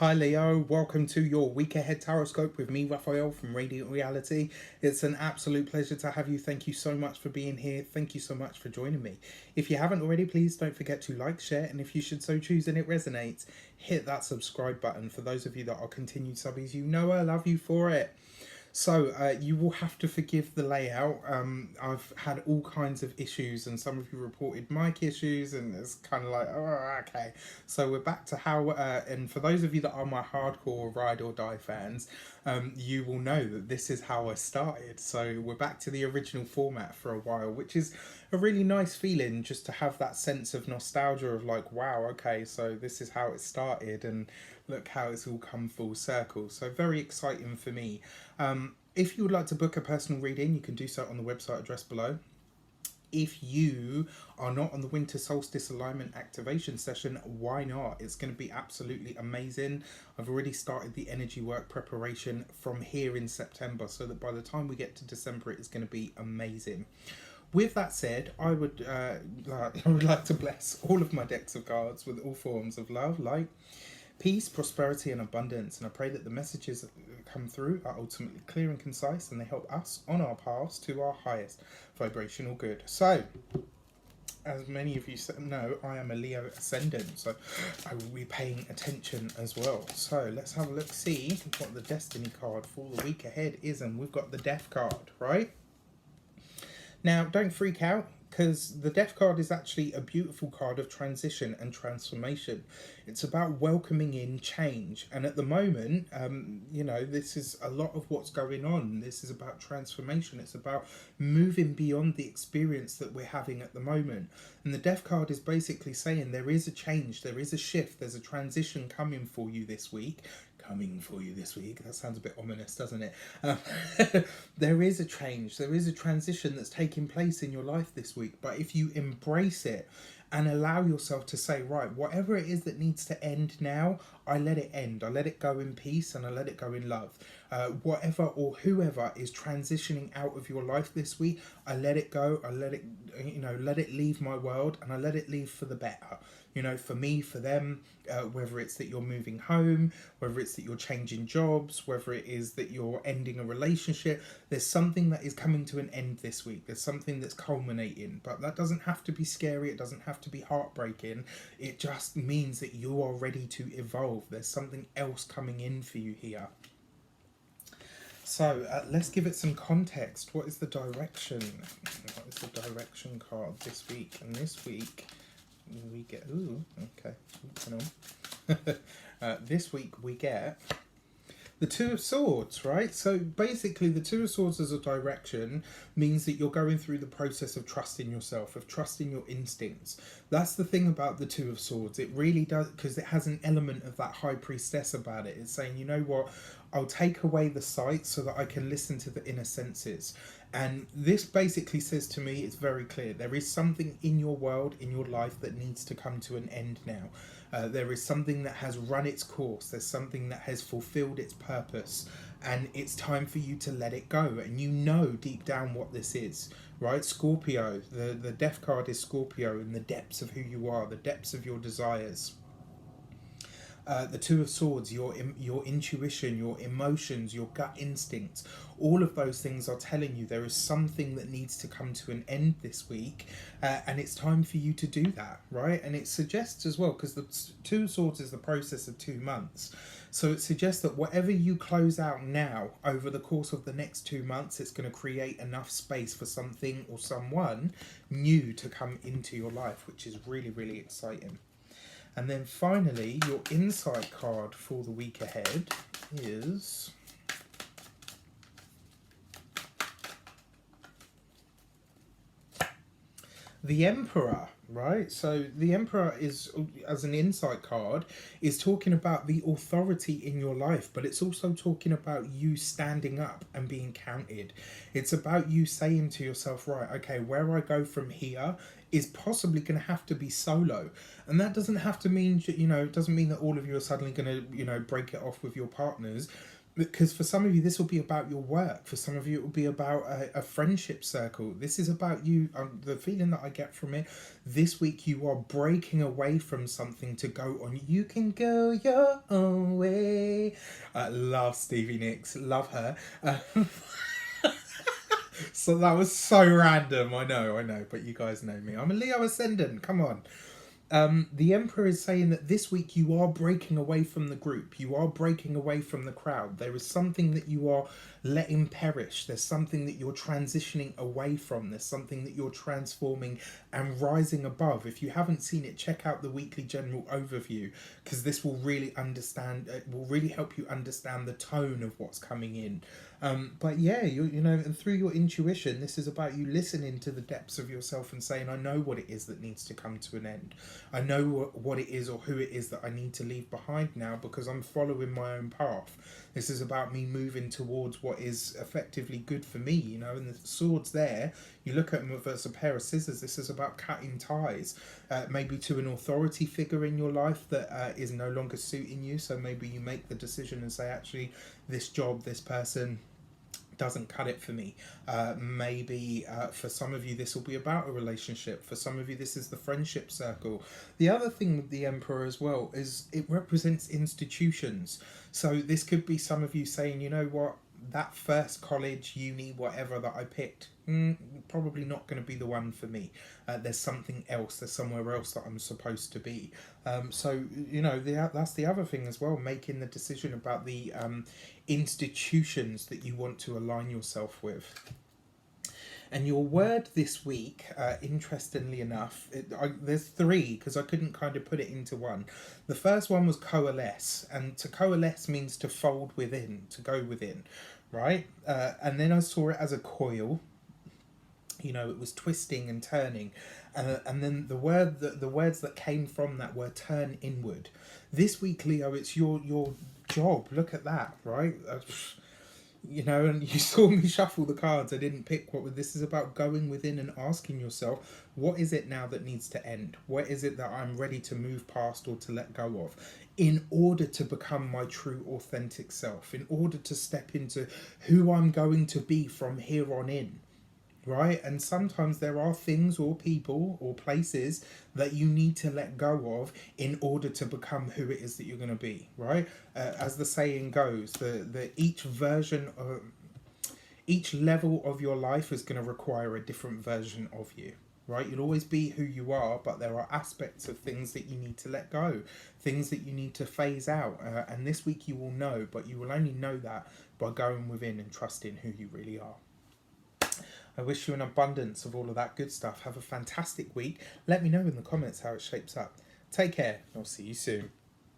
Hi Leo, welcome to your week ahead taroscope with me, Raphael from Reydiant Reality. It's an absolute pleasure to have you. Thank you so much for being here. Thank you so much for joining me. If you haven't already, please don't forget to like, share, and if you should so choose and it resonates, hit that subscribe button. For those of you that are continued subbies, you know I love you for it. So you will have to forgive the layout. I've had all kinds of issues, and some of you reported mic issues, and it's kind of like, oh, okay. So we're back to how. And for those of you that are my hardcore ride or die fans, you will know that this is how I started. So we're back to the original format for a while, which is a really nice feeling, just to have that sense of nostalgia of like, wow, okay, so this is how it started, and look how it's all come full circle. So very exciting for me. If you would like to book a personal reading, you can do so on the website address below. If you are not on the winter solstice alignment activation session, why not? It's going to be absolutely amazing. I've already started the energy work preparation from here in September, so that by the time we get to December, it's going to be amazing. With that said, I would like to bless all of my decks of cards with all forms of love, light, peace, prosperity, and abundance. And I pray that the messages that come through are ultimately clear and concise, and they help us on our paths to our highest vibrational good. So, as many of you know, I am a Leo ascendant, so I will be paying attention as well. So let's have a look, see what the destiny card for the week ahead is. And we've got the Death card, right? Now, don't freak out, because the Death card is actually a beautiful card of transition and transformation. It's about welcoming in change. And at the moment, this is a lot of what's going on. This is about transformation. It's about moving beyond the experience that we're having at the moment. And the Death card is basically saying there is a change, there is a shift, there's a transition coming for you this week. That sounds a bit ominous, doesn't it? There is a change, there is a transition that's taking place in your life this week. But if you embrace it and allow yourself to say, right, whatever it is that needs to end now, I let it end. I let it go in peace, and I let it go in love. Whatever or whoever is transitioning out of your life this week, I let it go. I let it, let it leave my world, and I let it leave for the better. For me, for them, whether it's that you're moving home, whether it's that you're changing jobs, whether it is that you're ending a relationship, there's something that is coming to an end this week. There's something that's culminating, but that doesn't have to be scary. It doesn't have to be heartbreaking. It just means that you are ready to evolve. There's something else coming in for you here. So let's give it some context. What is the direction? What is the direction card this week? And this week we get, this week we get the Two of Swords, right? So basically the Two of Swords as a direction means that you're going through the process of trusting yourself, of trusting your instincts. That's the thing about the Two of Swords. It really does, because it has an element of that High Priestess about it. It's saying, you know what, I'll take away the sight so that I can listen to the inner senses. And this basically says to me, it's very clear, there is something in your world, in your life, that needs to come to an end now. There is something that has run its course. There's something that has fulfilled its purpose. And it's time for you to let it go. And you know deep down what this is, right? Scorpio, the Death card is Scorpio, in the depths of who you are, the depths of your desires. The Two of Swords, your intuition, your emotions, your gut instincts, all of those things are telling you there is something that needs to come to an end this week, and it's time for you to do that, right? And it suggests as well, because the Two of Swords is the process of 2 months, so it suggests that whatever you close out now, over the course of the next 2 months, it's going to create enough space for something or someone new to come into your life, which is really, really exciting. And then finally, your insight card for the week ahead is the Emperor, right? So the Emperor is, as an insight card, is talking about the authority in your life, but it's also talking about you standing up and being counted. It's about you saying to yourself, right, okay, where I go from here is possibly going to have to be solo. And that doesn't have to mean, it doesn't mean that all of you are suddenly going to, break it off with your partners. Because for some of you, this will be about your work. For some of you, it will be about a friendship circle. This is about you. The feeling that I get from it, this week you are breaking away from something to go on. You can go your own way. Love Stevie Nicks, love her. So that was so random. I know, but you guys know me. I'm a Leo ascendant. Come on. The Emperor is saying that this week you are breaking away from the group. You are breaking away from the crowd. There is something that you are letting perish. There's something that you're transitioning away from. There's something that you're transforming and rising above. If you haven't seen it, check out the weekly general overview, because this will really will really help you understand the tone of what's coming in. But yeah, you know, and through your intuition, this is about you listening to the depths of yourself and saying, I know what it is that needs to come to an end. I know what it is or who it is that I need to leave behind now, because I'm following my own path. This is about me moving towards what is effectively good for me, you know, and the sword's there. You look at them as a pair of scissors. This is about cutting ties, maybe to an authority figure in your life that is no longer suiting you. So maybe you make the decision and say, actually, this job, this person doesn't cut it for me. Maybe for some of you this will be about a relationship. For some of you this is the friendship circle. The other thing with the Emperor as well is it represents institutions. So this could be some of you saying, you know what, that first college, uni, whatever that I picked, probably not going to be the one for me. There's something else. There's somewhere else that I'm supposed to be. So, you know, that's the other thing as well, making the decision about the institutions that you want to align yourself with. And your word this week, interestingly enough, there's three because I couldn't kind of put it into one. The first one was coalesce, and to coalesce means to fold within, to go within, right? And then I saw it as a coil. You know, it was twisting and turning, and then the words that came from that were turn inward. This week, Leo, it's your job. Look at that, right? You know, and you saw me shuffle the cards. I didn't pick what this is about. Going within and asking yourself, what is it now that needs to end? What is it that I'm ready to move past or to let go of, in order to become my true authentic self, in order to step into who I'm going to be from here on in, right? And sometimes there are things or people or places that you need to let go of in order to become who it is that you're going to be, right? As the saying goes, the each version of each level of your life is going to require a different version of you, right? You'll always be who you are, but there are aspects of things that you need to let go, things that you need to phase out, and this week you will know, but you will only know that by going within and trusting who you really are. I wish you an abundance of all of that good stuff. Have a fantastic week. Let me know in the comments how it shapes up. Take care. I'll see you soon.